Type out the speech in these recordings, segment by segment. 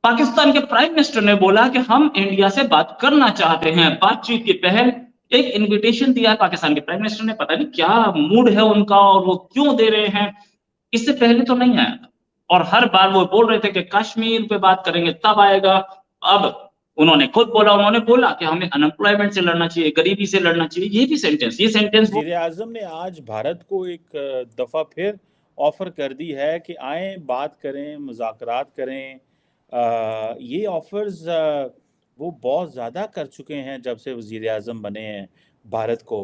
पाकिस्तान के prime minister ने बोला कि हम इंडिया से बात करना चाहते हैं। बातचीत की पहल एक इन्विटेशन दिया है पाकिस्तान के प्राइम मिनिस्टर ने, पता नहीं क्या मूड है उनका और वो क्यों दे रहे हैं, इससे पहले तो नहीं आया था। और हर बार वो बोल रहे थे कि कश्मीर पे बात करेंगे तब आएगा। अब उन्होंने बोला कि हमें अनएम्प्लॉयमेंट से लड़ना चाहिए, गरीबी से लड़ना चाहिए। ये सेंटेंस वज़ीर आज़म ने आज भारत को एक दफ़ा फिर ऑफ़र कर दी है कि आए बात करें, मुज़ाकरात करें। ये ऑफ़र्स वो बहुत ज़्यादा कर चुके हैं जब से वज़ीर आज़म बने हैं भारत को।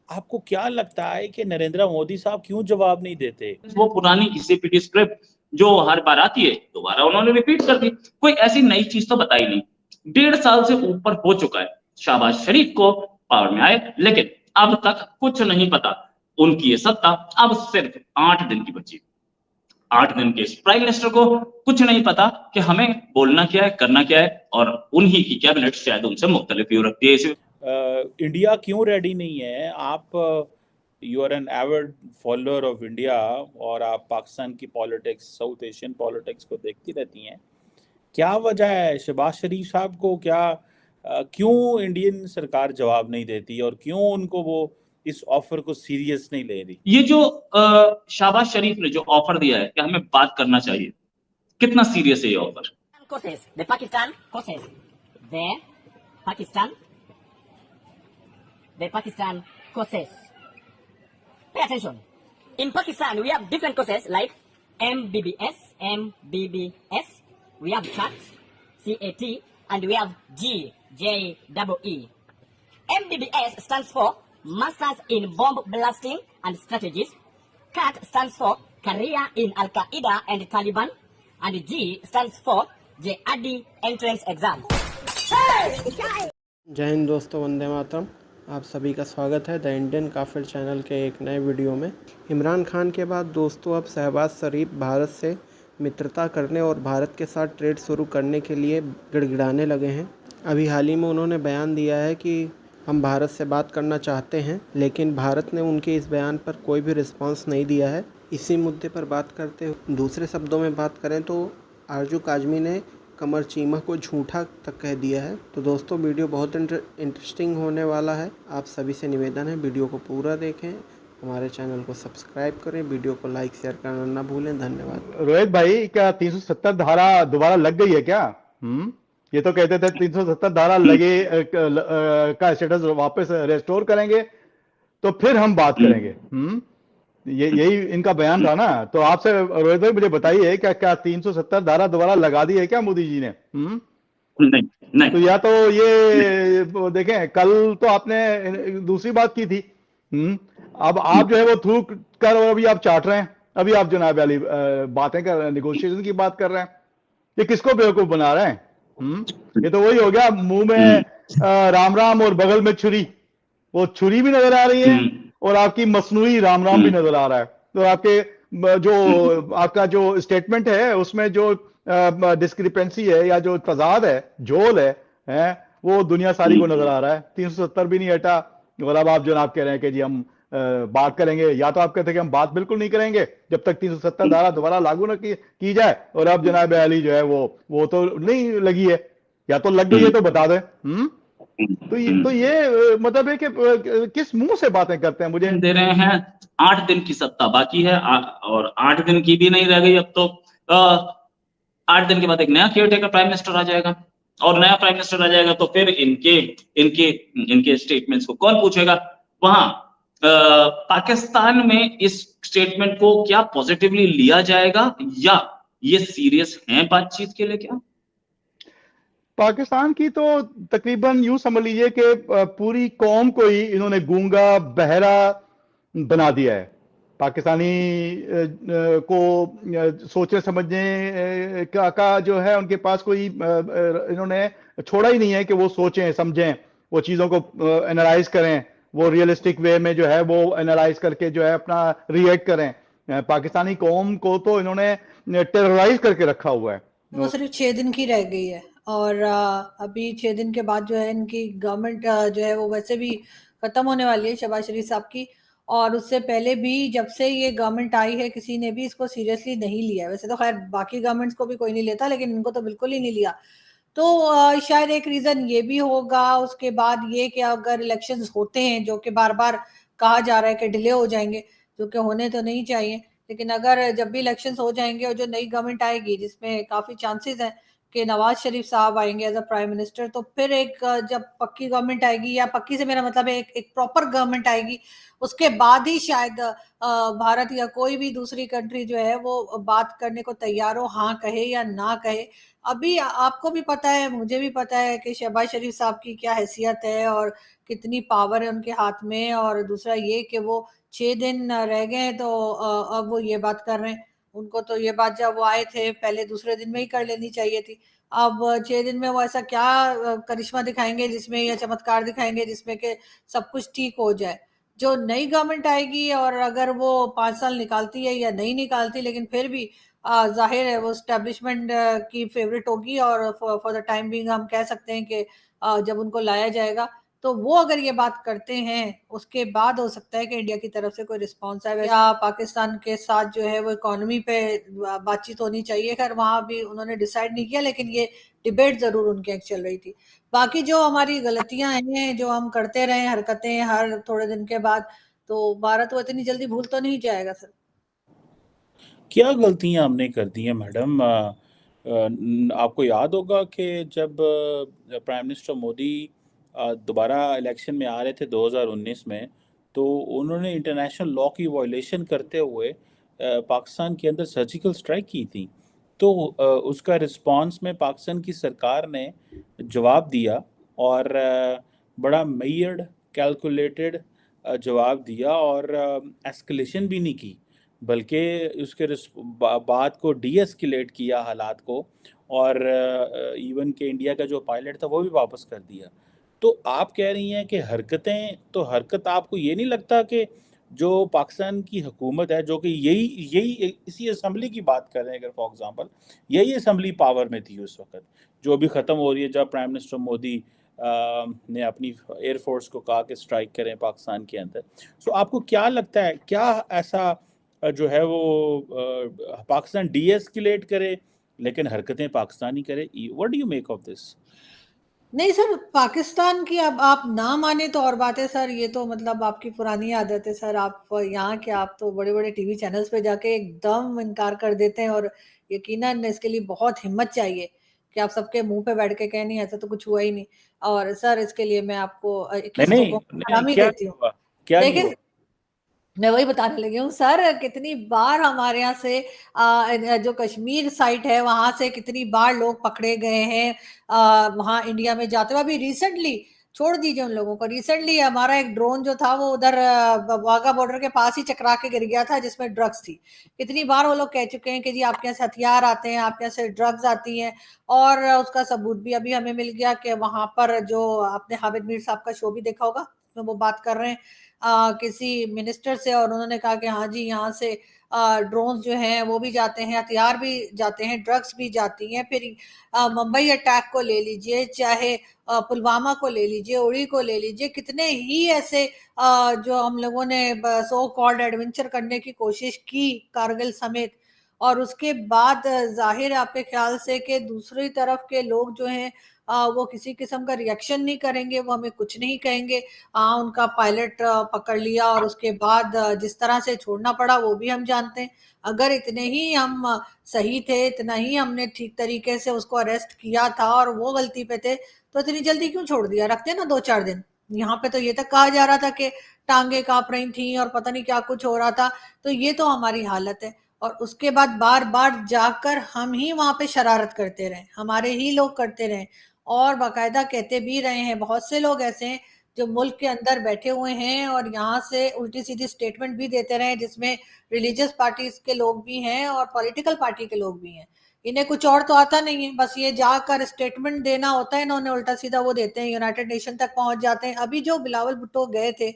आपको क्या लगता है कि नरेंद्र मोदी साहब क्यों जवाब नहीं देते? वो पुरानी सीपीटी स्क्रिप्ट जो हर बार आती है, दोबारा उन्होंने रिपीट कर दी। कोई ऐसी नई चीज तो बताई नहीं। 1.5 साल से ऊपर हो चुका है शहबाज शरीफ को पावर में आए, लेकिन अब तक कुछ नहीं पता। उनकी ये सत्ता अब सिर्फ 8 दिन की बची। 8 दिन के प्राइम मिनिस्टर को कुछ नहीं पता कि हमें बोलना क्या है, करना क्या है, और उन्हीं की कैबिनेट शायद उनसे मुख्तलिफ व्यू रखती है। इंडिया क्यों रेडी नहीं है? आप you are an avid follower of India और आप पाकिस्तान की पॉलिटिक्स, साउथ एशियन पॉलिटिक्स को देखती रहती हैं। क्या वजह है शहबाज शरीफ साहब को क्यों इंडियन सरकार जवाब नहीं देती और क्यों उनको वो इस ऑफर को सीरियस नहीं ले रही? ये जो शहबाज शरीफ ने जो ऑफर दिया है कि हमें बात करना चाहिए, कितना सीरियस है ये offer? Pakistan courses. Pay attention. In Pakistan, we have different courses like MBBS, we have CAT, and we have GJEE. MBBS stands for Masters in Bomb Blasting and Strategies. CAT stands for Career in Al-Qaeda and Taliban. And G stands for JAD Entrance Exam. जय हिंद दोस्तों, वंदे मातरम। आप सभी का स्वागत है the Indian काफिर channel के एक नए वीडियो में। इमरान खान के बाद दोस्तों अब शहबाज शरीफ भारत से मित्रता करने और भारत के साथ ट्रेड शुरू करने के लिए गिड़गिड़ाने लगे हैं। अभी हाल ही में उन्होंने बयान दिया है कि हम भारत से बात करना चाहते हैं, लेकिन भारत ने उनके इस बयान पर कोई भी रिस्पांस नहीं दिया है। इसी मुद्दे पर बात करते हुए दूसरे शब्दों में बात करें तो आरजू काज़मी ने कमर चीमा को झूठा तक कह दिया है। तो दोस्तों वीडियो बहुत इंटरेस्टिंग होने वाला है। आप सभी से निवेदन है वीडियो को पूरा देखें, हमारे चैनल को सब्सक्राइब करें, वीडियो को लाइक शेयर करना ना भूलें। धन्यवाद। रोहित भाई, क्या 370 धारा दोबारा लग गई है क्या? ये तो कहते थे 370 धारा लगे का स्टेटस वापस रेस्टोर करेंगे तो फिर हम बात करेंगे। यही इनका बयान था ना। तो आपसे रोहित भाई मुझे बताइए, क्या 370 धारा दोबारा लगा दी है क्या मोदी जी ने? नहीं। तो या तो ये देखें, कल तो आपने दूसरी बात की थी। अब आप जो है वो थूक कर और अभी आप चाट रहे हैं। अभी आप जनाब वाली बातें कर रहे हैं, निगोशिएशन की बात कर रहे हैं। ये किसको बेवकूफ बना रहे हैं? ये तो वही हो गया, मुंह में राम राम और बगल में छुरी। वो छुरी भी नजर आ रही है और आपकी मसनूई राम राम भी नजर आ रहा है। तो आपका जो स्टेटमेंट है उसमें जो डिस्क्रिपेंसी है या जो तजाद है, झोल है वो दुनिया सारी को नजर आ रहा है। 370 भी नहीं हटा और अब आप जनाब कह रहे हैं कि जी हम बात करेंगे। या तो आप कहते हैं कि हम बात बिल्कुल नहीं करेंगे जब तक 370 धारा दोबारा लागू न की जाए, और अब जनाब अली जो है वो तो नहीं लगी है, या तो लग गई है तो बता दें। तो ये मतलब है कि किस मुंह से बातें करते हैं? मुझे दे रहे हैं 8 दिन की सत्ता बाकी है और 8 दिन की भी नहीं रह गई अब तो। 8 दिन के बाद एक नया केयरटेकर प्राइम मिनिस्टर आ जाएगा, और नया प्राइम मिनिस्टर आ जाएगा तो फिर इनके स्टेटमेंट्स को कौन पूछेगा? वहां पाकिस्तान में इस स्टेटमेंट को क्या पॉजिटिवली लिया जाएगा या ये सीरियस है बातचीत के लिए? क्या पाकिस्तान की तो तकरीबन यूं समझ लीजिए कि पूरी कौम को ही इन्होंने गूंगा बहरा बना दिया है। पाकिस्तानी को सोचने समझने का जो है उनके पास कोई इन्होंने छोड़ा ही नहीं है कि वो सोचें समझें, वो चीज़ों को एनालाइज करें, वो रियलिस्टिक वे में जो है वो एनालाइज करके जो है अपना रिएक्ट करें। पाकिस्तानी कौम को तो इन्होंने टेरराइज करके रखा हुआ है। वो सिर्फ 6 दिन की रह गई है और अभी 6 दिन के बाद जो है इनकी गवर्नमेंट जो है वो वैसे भी खत्म होने वाली है शहबाज शरीफ साहब की। और उससे पहले भी जब से ये गवर्नमेंट आई है किसी ने भी इसको सीरियसली नहीं लिया है। वैसे तो खैर बाकी गवर्नमेंट्स को भी कोई नहीं लेता, लेकिन इनको तो बिल्कुल ही नहीं लिया। तो शायद एक रीजन ये भी होगा। उसके बाद ये कि अगर इलेक्शंस होते हैं, जो कि बार बार कहा जा रहा है कि डिले हो जाएंगे, जो कि होने तो नहीं चाहिए, लेकिन अगर जब भी इलेक्शंस हो जाएंगे और जो नई गवर्नमेंट आएगी जिसमें काफी चांसेस हैं कि नवाज शरीफ साहब आएंगे एज अ प्राइम मिनिस्टर, तो फिर एक जब पक्की गवर्नमेंट आएगी, या पक्की से मेरा मतलब है एक प्रॉपर गवर्नमेंट आएगी, उसके बाद ही शायद भारत या कोई भी दूसरी कंट्री जो है वो बात करने को तैयार हो, हाँ कहे या ना कहे। अभी आपको भी पता है, मुझे भी पता है कि शहबाज शरीफ साहब की क्या हैसियत है और कितनी पावर है उनके हाथ में। और दूसरा ये कि वो 6 दिन रह गए हैं, तो अब वो ये बात कर रहे हैं। उनको तो ये बात जब वो आए थे पहले दूसरे दिन में ही कर लेनी चाहिए थी। अब 6 दिन में वो ऐसा क्या करिश्मा दिखाएंगे जिसमें, या चमत्कार दिखाएंगे जिसमें कि सब कुछ ठीक हो जाए। जो नई गवर्नमेंट आएगी और अगर वो 5 साल निकालती है या नहीं निकालती, लेकिन फिर भी जाहिर है वो स्टैब्लिशमेंट की फेवरेट होगी। और फॉर द टाइम बिंग हम कह सकते हैं कि जब उनको लाया जाएगा, तो वो अगर ये बात करते हैं, उसके बाद हो सकता है कि इंडिया की तरफ से कोई रिस्पॉन्स आए। या पाकिस्तान के साथ जो है वो इकोनॉमी पे बातचीत होनी चाहिए। खैर वहां भी उन्होंने डिसाइड नहीं किया, लेकिन ये डिबेट जरूर उनके यहाँ चल रही थी। बाकी जो हमारी गलतियां हैं, जो हम करते रहे हरकतें हर थोड़े दिन के बाद, तो भारत वो इतनी जल्दी भूल तो नहीं जाएगा सर। क्या गलतियां हमने कर दी हैं मैडम? आपको याद होगा कि जब प्राइम मिनिस्टर मोदी दोबारा इलेक्शन में आ रहे थे 2019 में, तो उन्होंने इंटरनेशनल लॉ की वायलेशन करते हुए पाकिस्तान के अंदर सर्जिकल स्ट्राइक की थी। तो उसका रिस्पांस में पाकिस्तान की सरकार ने जवाब दिया, और बड़ा मेयर्ड कैलकुलेटेड जवाब दिया, और एस्केलेशन भी नहीं की, बल्कि उसके बात को डी एस्केलेट किया हालात को, और इवन के इंडिया का जो पायलट था वो भी वापस कर दिया। तो आप कह रही हैं कि हरकतें, तो हरकत आपको ये नहीं लगता कि जो पाकिस्तान की हुकूमत है, जो कि यही यही इसी असम्बली की बात कर रहे हैं, अगर फॉर एग्जांपल यही असम्बली पावर में थी उस वक्त, जो अभी ख़त्म हो रही है, जब प्राइम मिनिस्टर मोदी ने अपनी एयरफोर्स को कहा कि स्ट्राइक करें पाकिस्तान के अंदर, तो आपको क्या लगता है, क्या ऐसा जो है वो पाकिस्तान डी एस्केलेट करे लेकिन हरकतें पाकिस्तानी करे? What do you make of this? नहीं सर, पाकिस्तान की अब आप ना माने तो और बात है सर। ये तो मतलब आपकी पुरानी आदत है सर। आप यहाँ के, आप तो बड़े बड़े टीवी चैनल्स पे जाके एकदम इनकार कर देते हैं, और यकीनन इसके लिए बहुत हिम्मत चाहिए कि आप सबके मुंह पे बैठ के कहें नहीं ऐसा तो कुछ हुआ ही नहीं। और सर इसके लिए मैं आपको नहीं 21 नहीं तोपों की नहीं, सलामी क्या देती नहीं हूँ। हुआ? क्या नहीं देखिए हुआ? मैं वही बताने लगी हूँ सर, कितनी बार हमारे यहाँ से जो कश्मीर साइट है वहां से कितनी बार लोग पकड़े गए हैं वहां इंडिया में जाते हुए। अभी रिसेंटली, छोड़ दीजिए उन लोगों को, रिसेंटली हमारा एक ड्रोन जो था वो उधर वाघा बॉर्डर के पास ही चकरा के गिर गया था, जिसमें ड्रग्स थी। कितनी बार वो लोग कह चुके हैं कि जी आपके यहाँ से हथियार आते हैं, आपके यहाँ से ड्रग्स आती हैं। और उसका सबूत भी अभी हमें मिल गया कि वहां पर जो आपने हामिद मीर साहब का शो भी देखा होगा, उसमें वो बात कर रहे हैं किसी मिनिस्टर से, और उन्होंने कहा कि हाँ जी यहाँ से ड्रोन्स जो हैं वो भी जाते हैं, हथियार भी जाते हैं, ड्रग्स भी जाती हैं। फिर मुंबई अटैक को ले लीजिए, चाहे पुलवामा को ले लीजिए, उड़ी को ले लीजिए, कितने ही ऐसे जो हम लोगों ने सो कॉल्ड एडवेंचर करने की कोशिश की, कारगिल समेत। और उसके बाद जाहिर है आपके ख्याल से कि दूसरी तरफ के लोग जो हैं वो किसी किस्म का रिएक्शन नहीं करेंगे, वो हमें कुछ नहीं कहेंगे। उनका पायलट पकड़ लिया और उसके बाद जिस तरह से छोड़ना पड़ा वो भी हम जानते हैं। अगर इतने ही हम सही थे, इतना ही हमने ठीक तरीके से उसको अरेस्ट किया था और वो गलती पे थे, तो इतनी जल्दी क्यों छोड़ दिया? रखते ना 2-4 दिन। यहाँ पे तो ये तक कहा जा रहा था कि टांगे कांप रही थी और पता नहीं क्या कुछ हो रहा था। तो ये तो हमारी हालत है। और उसके बाद बार बार जाकर हम ही वहां पे शरारत करते रहे, हमारे ही लोग करते रहे, और बाकायदा कहते भी रहे हैं। बहुत से लोग ऐसे हैं जो मुल्क के अंदर बैठे हुए हैं और यहाँ से उल्टी सीधी स्टेटमेंट भी देते रहे, जिसमें रिलीजियस पार्टीज के लोग भी हैं और पॉलिटिकल पार्टी के लोग भी हैं। इन्हें कुछ और तो आता नहीं है, बस ये जाकर स्टेटमेंट देना होता है, इन्होंने उल्टा सीधा वो देते हैं, यूनाइटेड नेशन तक पहुंच जाते हैं। अभी जो बिलावल भुट्टो गए थे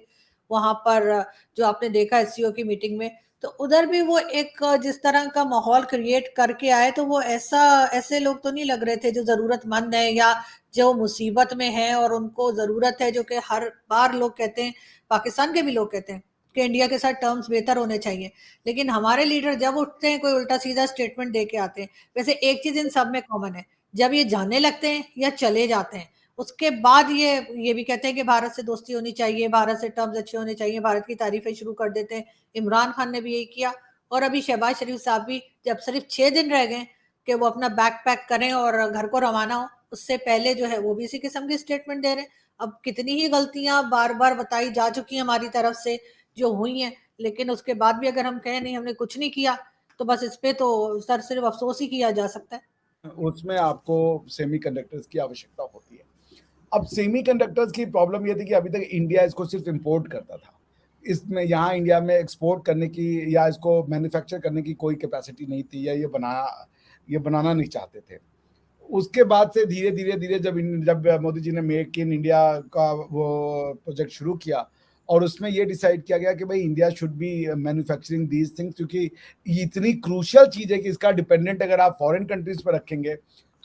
वहां पर, जो आपने देखा एससीओ की मीटिंग में, तो उधर भी वो एक जिस तरह का माहौल क्रिएट करके आए, तो वो ऐसे लोग तो नहीं लग रहे थे जो जरूरतमंद है या जो मुसीबत में है और उनको जरूरत है, जो कि हर बार लोग कहते हैं, पाकिस्तान के भी लोग कहते हैं कि इंडिया के साथ टर्म्स बेहतर होने चाहिए, लेकिन हमारे लीडर जब उठते हैं कोई उल्टा सीधा स्टेटमेंट दे के आते हैं। वैसे एक चीज इन सब में कॉमन है, जब ये जाने लगते हैं या चले जाते हैं, उसके बाद ये भी कहते हैं कि भारत से दोस्ती होनी चाहिए, भारत से टर्म्स अच्छे होने चाहिए, भारत की तारीफें शुरू कर देते हैं। इमरान खान ने भी यही किया, और अभी शहबाज शरीफ साहब भी, जब सिर्फ 6 दिन रह गए कि वो अपना बैग पैक करें और घर को रवाना हो, उससे पहले जो है वो भी इसी किस्म की स्टेटमेंट दे रहे हैं। अब कितनी ही गलतियां बार बार बताई जा चुकी हैं हमारी तरफ से जो हुई हैं, लेकिन उसके बाद भी अगर हम कहें नहीं हमने कुछ नहीं किया, तो बस इस पे तो सर सिर्फ अफसोस ही किया जा सकता है। उसमें आपको सेमीकंडक्टर्स की आवश्यकता होती है। अब सेमीकंडक्टर्स की प्रॉब्लम ये थी कि अभी तक इंडिया इसको सिर्फ इंपोर्ट करता था, इसमें यहाँ इंडिया में एक्सपोर्ट करने की या इसको मैन्युफैक्चर करने की कोई कैपेसिटी नहीं थी, या ये बनाना नहीं चाहते थे। उसके बाद से धीरे धीरे जब मोदी जी ने मेक इन इंडिया का वो प्रोजेक्ट शुरू किया, और उसमें ये डिसाइड किया गया कि भाई India should be manufacturing these things, क्योंकि ये इतनी क्रूशियल चीज़ है कि इसका डिपेंडेंट अगर आप फॉरेन कंट्रीज पर रखेंगे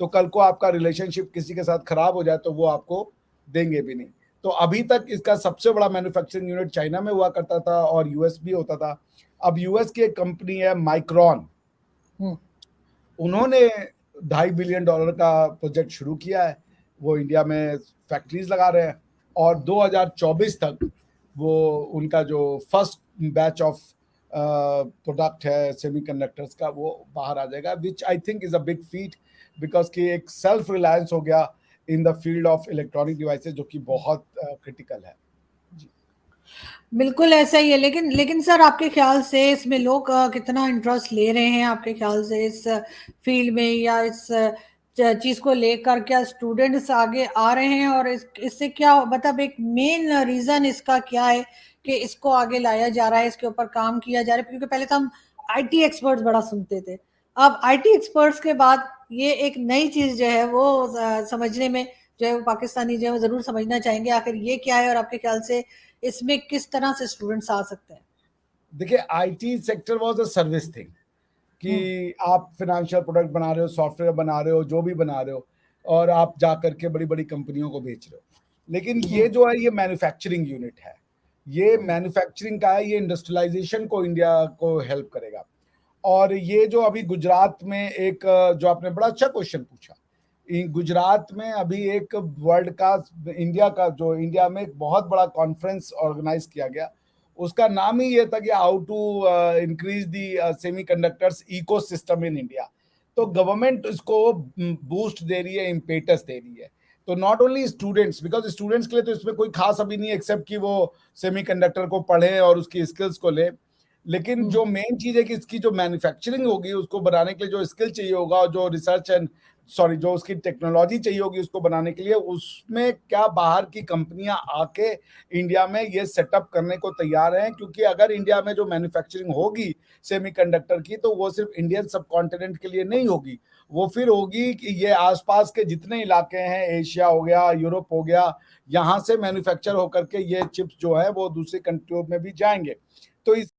तो कल को आपका रिलेशनशिप किसी के साथ खराब हो जाए तो वो आपको देंगे भी नहीं। तो अभी तक इसका सबसे बड़ा मैन्युफैक्चरिंग यूनिट चाइना में हुआ करता था और यूएस भी होता था। अब यूएस की एक कंपनी है माइक्रॉन, उन्होंने $2.5 बिलियन का प्रोजेक्ट शुरू किया है। वो इंडिया में फैक्ट्रीज लगा रहे हैं और 2024 तक वो उनका जो फर्स्ट बैच ऑफ प्रोडक्ट है सेमीकंडक्टर्स का वो बाहर आ जाएगा, which I think is a big feat, because कि एक सेल्फ रिलायंस हो गया in the field of electronic devices, जो कि बहुत क्रिटिकल है। बिल्कुल ऐसा ही है, लेकिन सर आपके ख्याल से इसमें लोग कितना इंटरेस्ट ले रहे हैं आपके ख्याल से इस फील्ड में, या इस चीज को लेकर क्या स्टूडेंट्स आगे आ रहे हैं, और इससे क्या मतलब एक मेन रीजन इसका क्या है कि इसको आगे लाया जा रहा है, इसके ऊपर काम किया जा रहा है? क्योंकि पहले तो हम आईटी एक्सपर्ट्स बड़ा सुनते थे, अब आईटी एक्सपर्ट्स के बाद ये एक नई चीज जो है वो समझने में जो है वो पाकिस्तानी जो है वो जरूर समझना चाहेंगे आखिर ये क्या है, और आपके ख्याल से इसमें किस तरह से स्टूडेंट्स आ सकते हैं? देखिए, IT sector was a service thing कि आप फाइनेंशियल प्रोडक्ट बना रहे हो, सॉफ्टवेयर बना रहे हो, जो भी बना रहे हो, और आप जा करके बड़ी बड़ी कंपनियों को बेच रहे हो। लेकिन ये जो है ये मैन्युफैक्चरिंग यूनिट है, ये मैन्युफैक्चरिंग का है, ये इंडस्ट्रियलाइजेशन को इंडिया को हेल्प करेगा। और ये जो अभी गुजरात में एक जो आपने बड़ा अच्छा क्वेश्चन पूछा, गुजरात में अभी एक वर्ल्ड का इंडिया में एक बहुत बड़ा कॉन्फ्रेंस ऑर्गेनाइज किया गया। उसका नाम ही ये था कि how to increase the semiconductors ecosystem in India. तो गवर्नमेंट इसको बूस्ट दे रही है, इम्पेटस दे रही है। तो not only students, because students के लिए तो इसमें कोई खास अभी नहीं एक्सेप्ट कि वो सेमीकंडक्टर को पढ़ें और उसकी स्किल्स को लें, लेकिन जो मेन चीज है कि इसकी जो मैन्युफैक्चरिंग होगी उसको बनाने के लिए जो स्किल चाहिए होगा, और जो जो उसकी टेक्नोलॉजी चाहिए होगी उसको बनाने के लिए, उसमें क्या बाहर की कंपनियां आके इंडिया में ये सेटअप करने को तैयार हैं। क्योंकि अगर इंडिया में जो मैन्युफैक्चरिंग होगी सेमीकंडक्टर की, तो वो सिर्फ इंडियन सबकॉन्टिनेंट के लिए नहीं होगी, वो फिर होगी कि ये आसपास के जितने इलाके हैं, एशिया हो गया, यूरोप हो गया, यहाँ से मैन्युफैक्चर होकर के ये चिप्स जो है वो दूसरी कंट्रियों में भी जाएंगे। तो इस